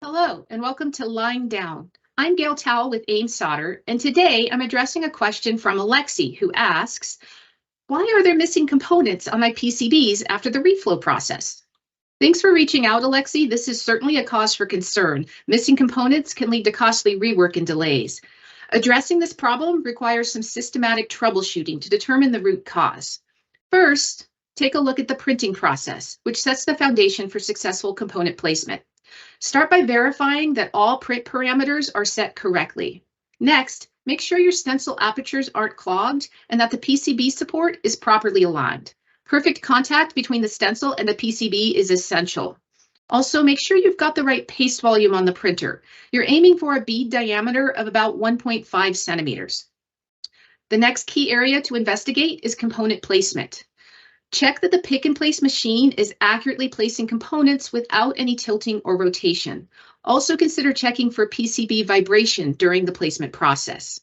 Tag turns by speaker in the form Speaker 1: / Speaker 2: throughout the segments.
Speaker 1: Hello, and welcome to Line Down. I'm Gail Towle with AIM Solder, and today I'm addressing a question from Alexi, who asks, why are there missing components on my PCBs after the reflow process? Thanks for reaching out, Alexi. This is certainly a cause for concern. Missing components can lead to costly rework and delays. Addressing this problem requires some systematic troubleshooting to determine the root cause. First, take a look at the printing process, which sets the foundation for successful component placement. Start by verifying that all print parameters are set correctly. Next, make sure your stencil apertures aren't clogged and that the PCB support is properly aligned. Perfect contact between the stencil and the PCB is essential. Also, make sure you've got the right paste volume on the printer. You're aiming for a bead diameter of about 1.5 centimeters. The next key area to investigate is component placement. Check that the pick-and-place machine is accurately placing components without any tilting or rotation. Also consider checking for PCB vibration during the placement process.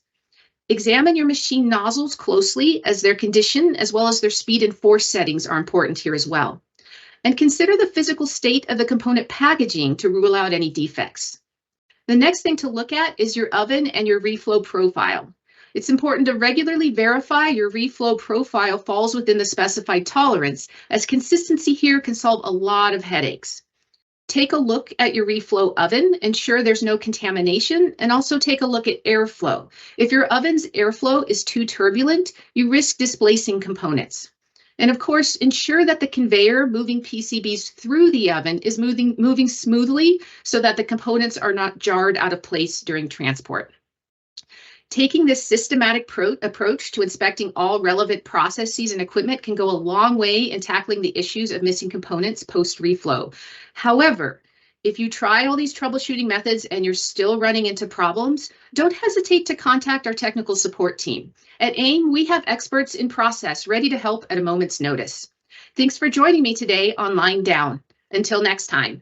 Speaker 1: Examine your machine nozzles closely, as their condition as well as their speed and force settings are important here as well. And consider the physical state of the component packaging to rule out any defects. The next thing to look at is your oven and your reflow profile. It's important to regularly verify your reflow profile falls within the specified tolerance, as consistency here can solve a lot of headaches. Take a look at your reflow oven, ensure there's no contamination, and also take a look at airflow. If your oven's airflow is too turbulent, you risk displacing components. And of course, ensure that the conveyor moving PCBs through the oven is moving smoothly so that the components are not jarred out of place during transport. Taking this systematic approach to inspecting all relevant processes and equipment can go a long way in tackling the issues of missing components post-reflow. However, if you try all these troubleshooting methods and you're still running into problems, don't hesitate to contact our technical support team. At AIM, we have experts in process ready to help at a moment's notice. Thanks for joining me today on Line Down. Until next time.